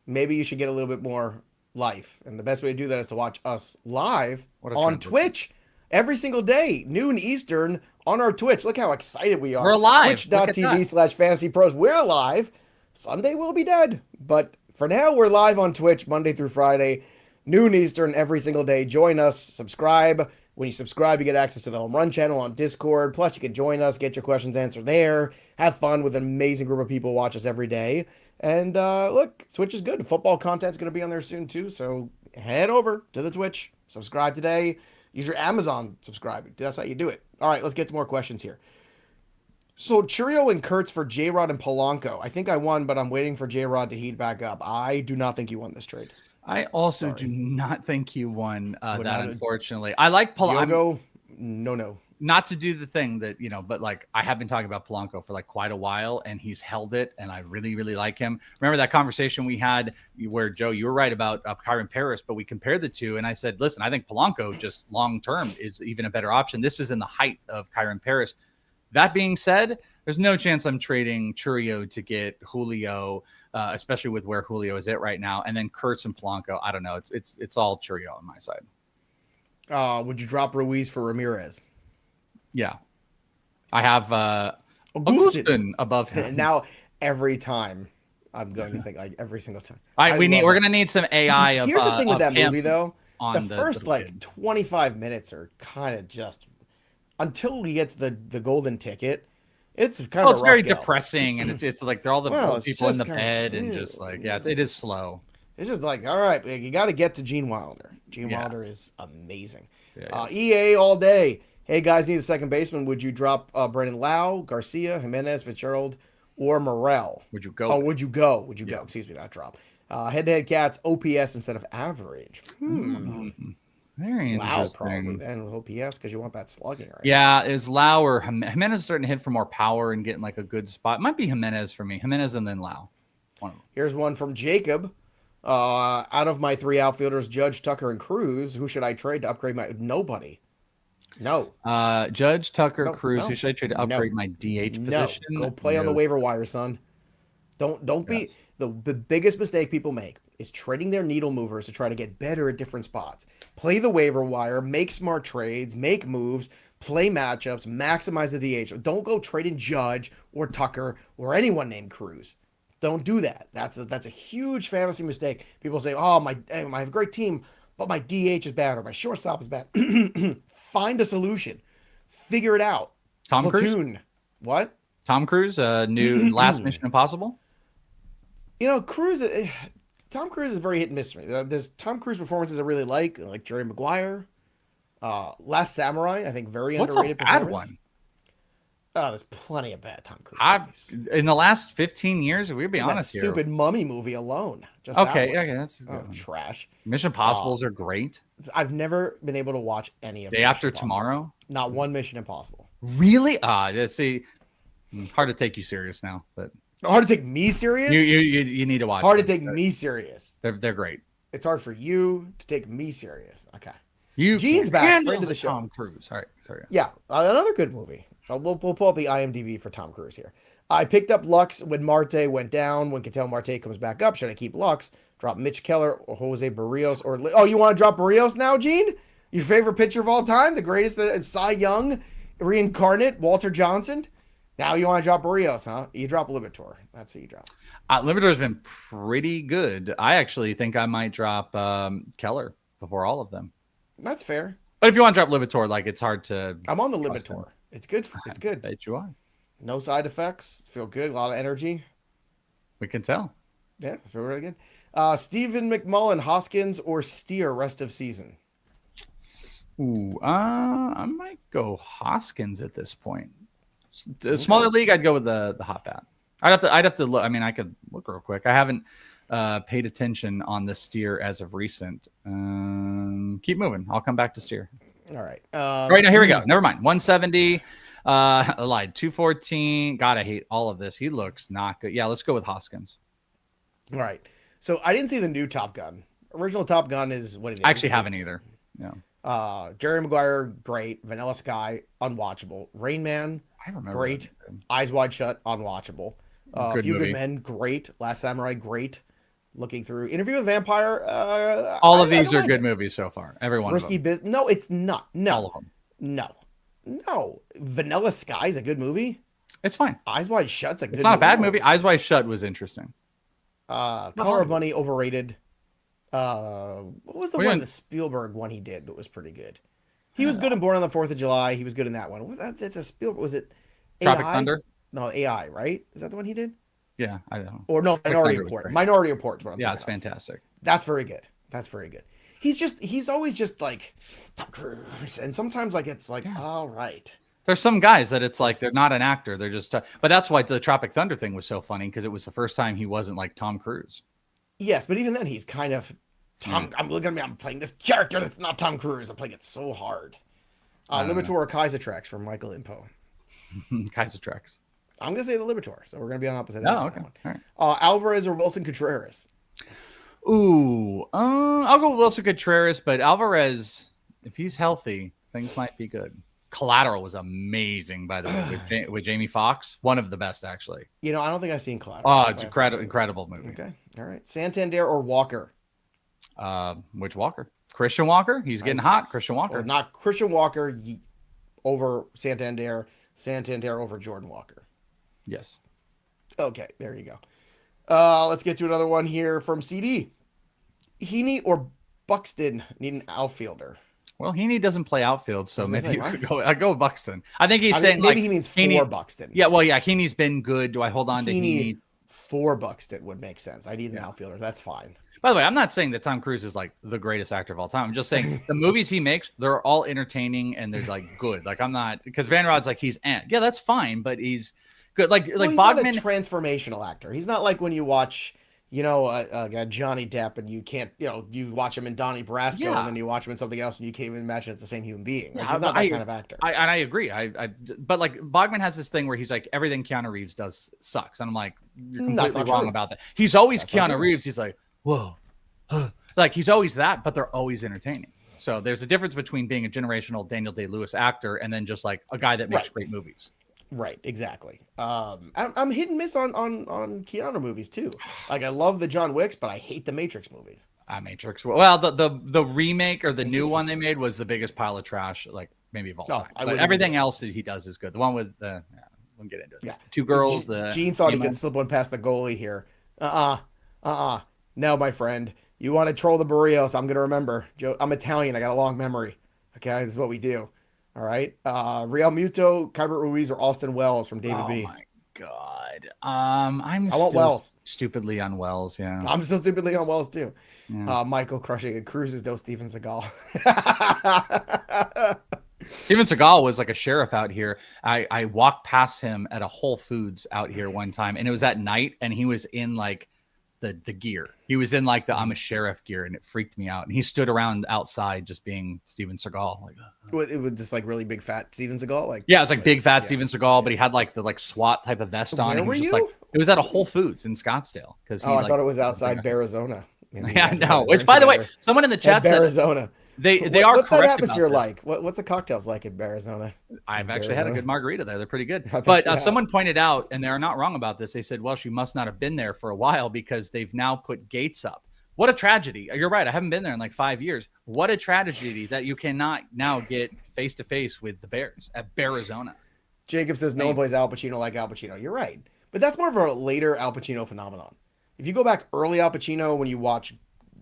Maybe you should get a little bit more life. And the best way to do that is to watch us live on Twitch. Every single day, noon Eastern, on our Twitch. Look how excited we are. We're live. Twitch.tv/FantasyPros. We're live. Sunday we'll be dead. But for now, we're live on Twitch Monday through Friday, noon Eastern, every single day. Join us. Subscribe. When you subscribe, you get access to the Home Run channel on Discord. Plus, you can join us, get your questions answered there. Have fun with an amazing group of people who watch us every day. And look, Twitch is good. Football content's going to be on there soon, too. So head over to the Twitch. Subscribe today. Use your Amazon subscribing. That's how you do it. All right, let's get some more questions here. So Churio and Kurtz for J-Rod and Polanco. I think I won, but I'm waiting for J-Rod to heat back up. I do not think you won this trade. I also do not think you won that, unfortunately. I like Polanco. No. Not to do the thing that, but like I have been talking about Polanco for like quite a while, and he's held it, and I really, really like him. Remember that conversation we had where, Joe, you were right about Kyron Paris, but we compared the two, and I said, listen, I think Polanco just long-term is even a better option. This is in the height of Kyron Paris. That being said, there's no chance I'm trading Churio to get Julio, especially with where Julio is at right now, and then Kurtz and Polanco. I don't know. It's all Churio on my side. Would you drop Ruiz for Ramirez? Yeah, I have Buxton above him. Now, every time I'm going to think, like every single time. All right, we're going to need some AI. Here's the thing with that movie, though. The first 25 minutes are kind of just until he gets the golden ticket. It's kind of it's very depressing, and it's like they're all the people in the bed, and just like it is slow. It's just like, all right, you got to get to Gene Wilder. Gene Wilder is amazing. EA all day. Hey, guys, need a second baseman. Would you drop Brandon Lau, Garcia, Jimenez, Fitzgerald, or Morel? Would you go? Oh, would you go? Would you go? Excuse me, not drop. Head-to-head Cats, OPS instead of average. Very interesting. Lau probably then with OPS because you want that slugging, right? Yeah, is Lau or Jimenez starting to hit for more power and getting like a good spot? It might be Jimenez for me. Jimenez and then Lau. Here's one from Jacob. Out of my three outfielders, Judge, Tucker, and Cruz, who should I trade to upgrade my... Nobody. No. Judge, Tucker, Cruz. Who should I trade to upgrade my DH position? Go play on the waiver wire, son. Don't be the biggest mistake people make is trading their needle movers to try to get better at different spots. Play the waiver wire, make smart trades, make moves, play matchups, maximize the DH. Don't go trading Judge or Tucker or anyone named Cruz. Don't do that. That's a huge fantasy mistake. People say, "Oh, I have a great team, but my DH is bad or my shortstop is bad." Find a solution. Figure it out. Platoon. Cruise? What? Tom Cruise, new last Mission Impossible? Tom Cruise is very hit and miss for me. There's Tom Cruise performances I really like Jerry Maguire. Last Samurai, I think very underrated performance. What's a bad one? Oh, there's plenty of bad Tom Cruise movies. In the last 15 years, we'll be honest here. That stupid Mummy movie alone. Just that's trash. Mission Impossibles are great. I've never been able to watch any of Day After Tomorrow. Not one Mission Impossible. Really? See, hard to take you serious now, but hard to take me serious. You need to watch. Hard to take me serious. They're great. It's hard for you to take me serious. Okay. Gene's back. Friend of the show. Tom Cruise. All right. Sorry. Yeah, another good movie. We'll pull up the IMDb for Tom Cruise here. I picked up Lux when Marte went down. When Ketel Marte comes back up, should I keep Lux? Drop Mitch Keller or Jose Barrios? You want to drop Barrios now, Gene? Your favorite pitcher of all time? The greatest, Cy Young, reincarnate, Walter Johnson? Now you want to drop Barrios, huh? You drop Liberatore. That's who you drop. Liberatore's been pretty good. I actually think I might drop Keller before all of them. That's fair. But if you want to drop Liberatore, it's hard to... I'm on the Liberatore. It's good. It's good. Bet you are. No side effects. Feel good. A lot of energy. We can tell. Yeah, feel really good. Stephen McMullen, Hoskins, or Steer rest of season? Ooh, I might go Hoskins at this point. Smaller league, I'd go with the hot bat. I'd have to look. I mean, I could look real quick. I haven't paid attention on the Steer as of recent. Keep moving. I'll come back to Steer. All right. Right now, here we go. Never mind. 170. I lied. 214. God, I hate all of this. He looks not good. Yeah, let's go with Hoskins. All right. So I didn't see the new Top Gun. Original Top Gun is what it is. I actually haven't either. Yeah. Jerry Maguire, great. Vanilla Sky, unwatchable. Rain Man, I remember. great. Eyes Wide Shut, unwatchable. A Few movie. Good Men, great. Last Samurai, great. Looking through Interview with Vampire. All of these are good movies so far. Every one Risky of them. Business. No, it's not. No. All of them. No. Vanilla Sky is a good movie. It's fine. Eyes Wide Shut's a good movie. It's not a bad movie. Eyes Wide Shut was interesting. Color of Money, overrated. What was the Spielberg one he did that was pretty good? He was good in Born on the 4th of July. He was good in that one. That's a Spielberg. Was it Tropic Thunder? No, AI, right? Is that the one he did? Yeah, I don't know. Or no, Minority Report. Minority Report is what I'm Yeah, it's fantastic. That's very good. He's always just like Tom Cruise. And sometimes like it's like, all right. There's some guys that it's like they're not an actor. They're just but that's why the Tropic Thunder thing was so funny, because it was the first time he wasn't like Tom Cruise. Yes, but even then he's kind of Tom. I'm looking at me. I'm playing this character that's not Tom Cruise. I'm playing it so hard. Libertor or Kaisertrax from Michael Impo. Kaisertrax. I'm gonna say the Libertor. So we're gonna be on opposite ends. Oh, okay. All right. Alvarez or Wilson Contreras. Ooh, I'll go with Wilson Contreras, but Alvarez, if he's healthy, things might be good. Collateral was amazing, by the way, with Jamie Foxx. One of the best, actually. I don't think I've seen Collateral. Oh, it's incredible movie. Okay, all right. Santander or Walker? Which Walker? Christian Walker? He's getting hot. Christian Walker. Not Christian Walker over Santander. Santander over Jordan Walker. Yes. Okay, there you go. Let's get to another one here from CD. Heaney or Buxton need an outfielder? Well, Heaney doesn't play outfield, so maybe you could go. I go with Buxton. I think he's saying maybe he means for Buxton. Yeah, well, yeah, Heaney's been good. Do I hold on to Heaney? For Buxton would make sense. I need an outfielder. That's fine. By the way, I'm not saying that Tom Cruise is like the greatest actor of all time. I'm just saying the movies he makes, they're all entertaining and they're like good. Like I'm not, because Van Rod's like he's yeah, that's fine, but he's good. Like he's Bogman, not a transformational actor. He's not like when you watch. Johnny Depp, and you can't, you watch him in Donnie Brasco, and then you watch him in something else, and you can't even imagine it's the same human being. Like, he's not that kind of actor. I agree. But like Bogman has this thing where he's like everything Keanu Reeves does sucks, and I'm like, you're completely wrong about that. He's always Keanu Reeves. He's like, whoa, like he's always that, but they're always entertaining. So there's a difference between being a generational Daniel Day-Lewis actor and then just like a guy that makes great movies. Right, exactly. I'm hit and miss on Keanu movies too. Like I love the John Wicks, but I hate the Matrix movies. Matrix. Well, the remake or the new one they made was the biggest pile of trash, like maybe of all time. But everything else that he does is good. The one with the we'll get into it. Yeah, two girls. Gene thought he could slip one past the goalie here. No, my friend. You want to troll the Barrios? I'm gonna remember. Joe, I'm Italian. I got a long memory. Okay, this is what we do. All right. Real Muto, Kyber Ruiz, or Austin Wells from David B. Oh my God. I want Wells. Stupidly on Wells. Yeah. I'm still stupidly on Wells too. Yeah. Michael crushing it. Cruz is no Steven Seagal. Steven Seagal was like a sheriff out here. I walked past him at a Whole Foods out here one time, and it was at night, and he was in like the gear. He was in like the I'm a sheriff gear, and it freaked me out. And he stood around outside just being Steven Seagal. Like it was just like really big fat Steven Seagal. Like yeah, it's like big fat Steven Seagal, but he had like the SWAT type of vest on. Where were you? Like, it was at a Whole Foods in Scottsdale because I thought it was outside Arizona. Yeah, no. Which, by the way, someone in the chat said Arizona. They are what's correct. What's that atmosphere like? What's the cocktails like in Arizona? I've actually had a good margarita there. They're pretty good. But someone pointed out, and they're not wrong about this. They said, "Well, she must not have been there for a while because they've now put gates up." What a tragedy! You're right. I haven't been there in like 5 years. What a tragedy that you cannot now get face to face with the Bears at Arizona. Jacob says no one plays Al Pacino like Al Pacino. You're right, but that's more of a later Al Pacino phenomenon. If you go back early Al Pacino, when you watch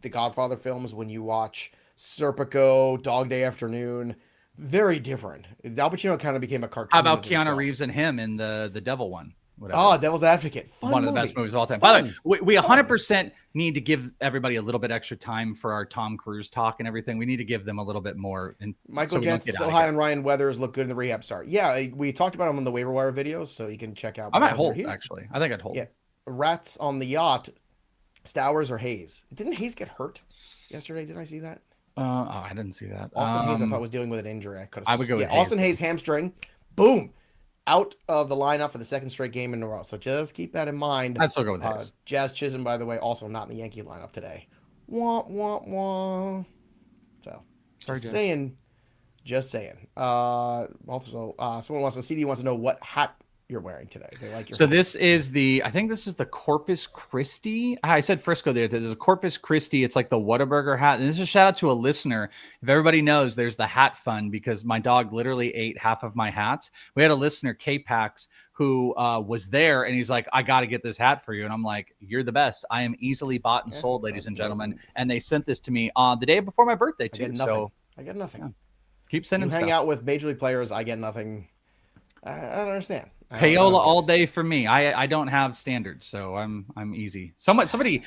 the Godfather films, when you watch Serpico, Dog Day Afternoon, Very different. Al Pacino kind of became a cartoon. How about of Keanu himself. Reeves and him in the Devil one? Whatever. Oh, Devil's Advocate. Fun One of the movie. best movies of all time. Fun. By the way, we 100% need to give everybody a little bit extra time for our Tom Cruise talk and everything. We need to give them a little bit more. And Michael Jensen still high on Ryan Weathers. Look good in the rehab start. Yeah, we talked about him on the waiver wire videos, so you can check out. I might hold, actually. I think I'd hold. Yeah. Rats on the yacht. Stowers or Hayes? Didn't Hayes get hurt yesterday? Did I see that? I didn't see that. Austin Hayes, I thought, was dealing with an injury. I would go with Austin Hayes hamstring. Boom. Out of the lineup for the second straight game in a row. So just keep that in mind. I'd still go with Hayes. Jazz Chisholm, by the way, also not in the Yankee lineup today. Wah, wah, wah. So, just saying. Also, someone wants to, CD wants to know what hat you're wearing today. They like your hat. This is I think this is the Corpus Christi. I said Frisco there. There's a Corpus Christi. It's like the Whataburger hat. And this is a shout out to a listener. If everybody knows, there's the hat fund because my dog literally ate half of my hats. We had a listener, K-Pax, who was there and he's like, I got to get this hat for you. And I'm like, you're the best. I am easily bought and sold, ladies and gentlemen. And they sent this to me the day before my birthday too. So I get nothing. Yeah. Keep sending stuff. Hang out with major league players. I get nothing. I don't understand. Payola all day for me. I don't have standards, so I'm easy. Somebody,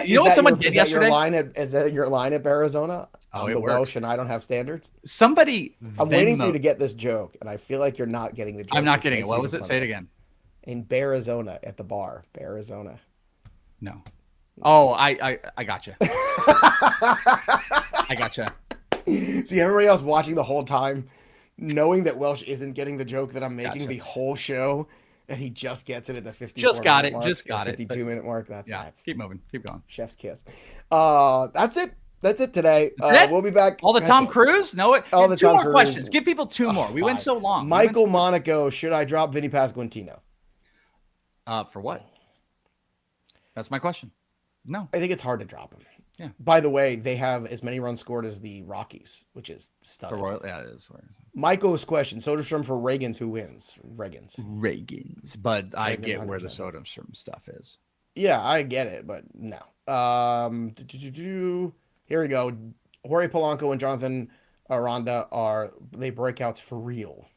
you know what someone did yesterday? Is that your line at Arizona? Oh, the Welsh and I don't have standards. Somebody, I'm waiting for you to get this joke, and I feel like you're not getting the joke. I'm not getting it. What was it? Say it again. In Arizona at the bar, Arizona. No. Oh, I gotcha. I gotcha. See, everybody else watching the whole time, knowing that Welsh isn't getting the joke that I'm making the whole show, and he just gets it at the 50. Just got it. 52-minute mark. That's keep moving. Keep going. Chef's kiss. That's it. That's it today. We'll be back. All the Tom Cruise? No, it. All the two Tom more Cruise. questions. Give people two more. We went so long. Michael Monaco. Should I drop Vinnie Pasquantino? For what? That's my question. No. I think it's hard to drop him. Yeah. By the way, they have as many runs scored as the Rockies, which is stunning. Yeah, it is. Michael's question: Soderstrom for Reagans. Who wins? Reagans. But I get 100%. Where the Soderstrom stuff is. Yeah, I get it, but no. Here we go. Jorge Polanco and Jonathan Aranda are they breakouts for real?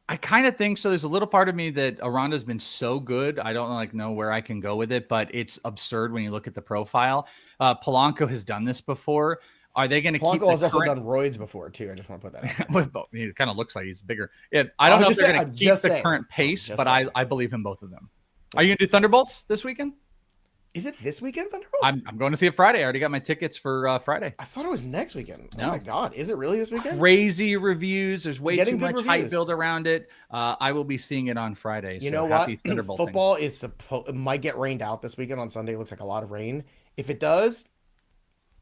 I kind of think so. There's a little part of me that Aranda's been so good. I don't know where I can go with it, but it's absurd when you look at the profile. Polanco has done this before. Are they going to keep Polanco has also done roids before too. I just want to put that out. He kind of looks like he's bigger. I don't know if they're going to keep the current pace, but I believe in both of them. Are you going to do Thunderbolts this weekend? Is it this weekend, Thunderbolts? I'm going to see it Friday. I already got my tickets for Friday. I thought it was next weekend. No. Oh my God. Is it really this weekend? Crazy reviews. There's way too much reviews. hype build around it. I will be seeing it on Friday. You know what? Football is might get rained out this weekend on Sunday. It looks like a lot of rain. If it does,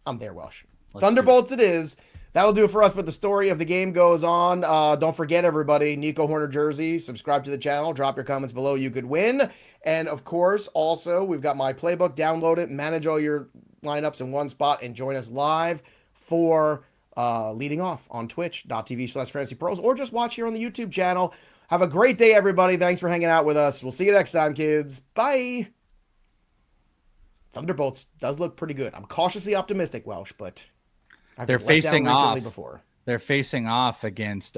I'm there, Welsh. Thunderbolts it is. That'll do it for us, but the story of the game goes on. Don't forget, everybody, Nico Hoerner jersey. Subscribe to the channel. Drop your comments below. You could win. And, of course, also, we've got my playbook. Download it. Manage all your lineups in one spot. And join us live for leading off on twitch.tv/fantasypros or just watch here on the YouTube channel. Have a great day, everybody. Thanks for hanging out with us. We'll see you next time, kids. Bye. Thunderbolts does look pretty good. I'm cautiously optimistic, Welsh, but... They're facing off. They're facing off against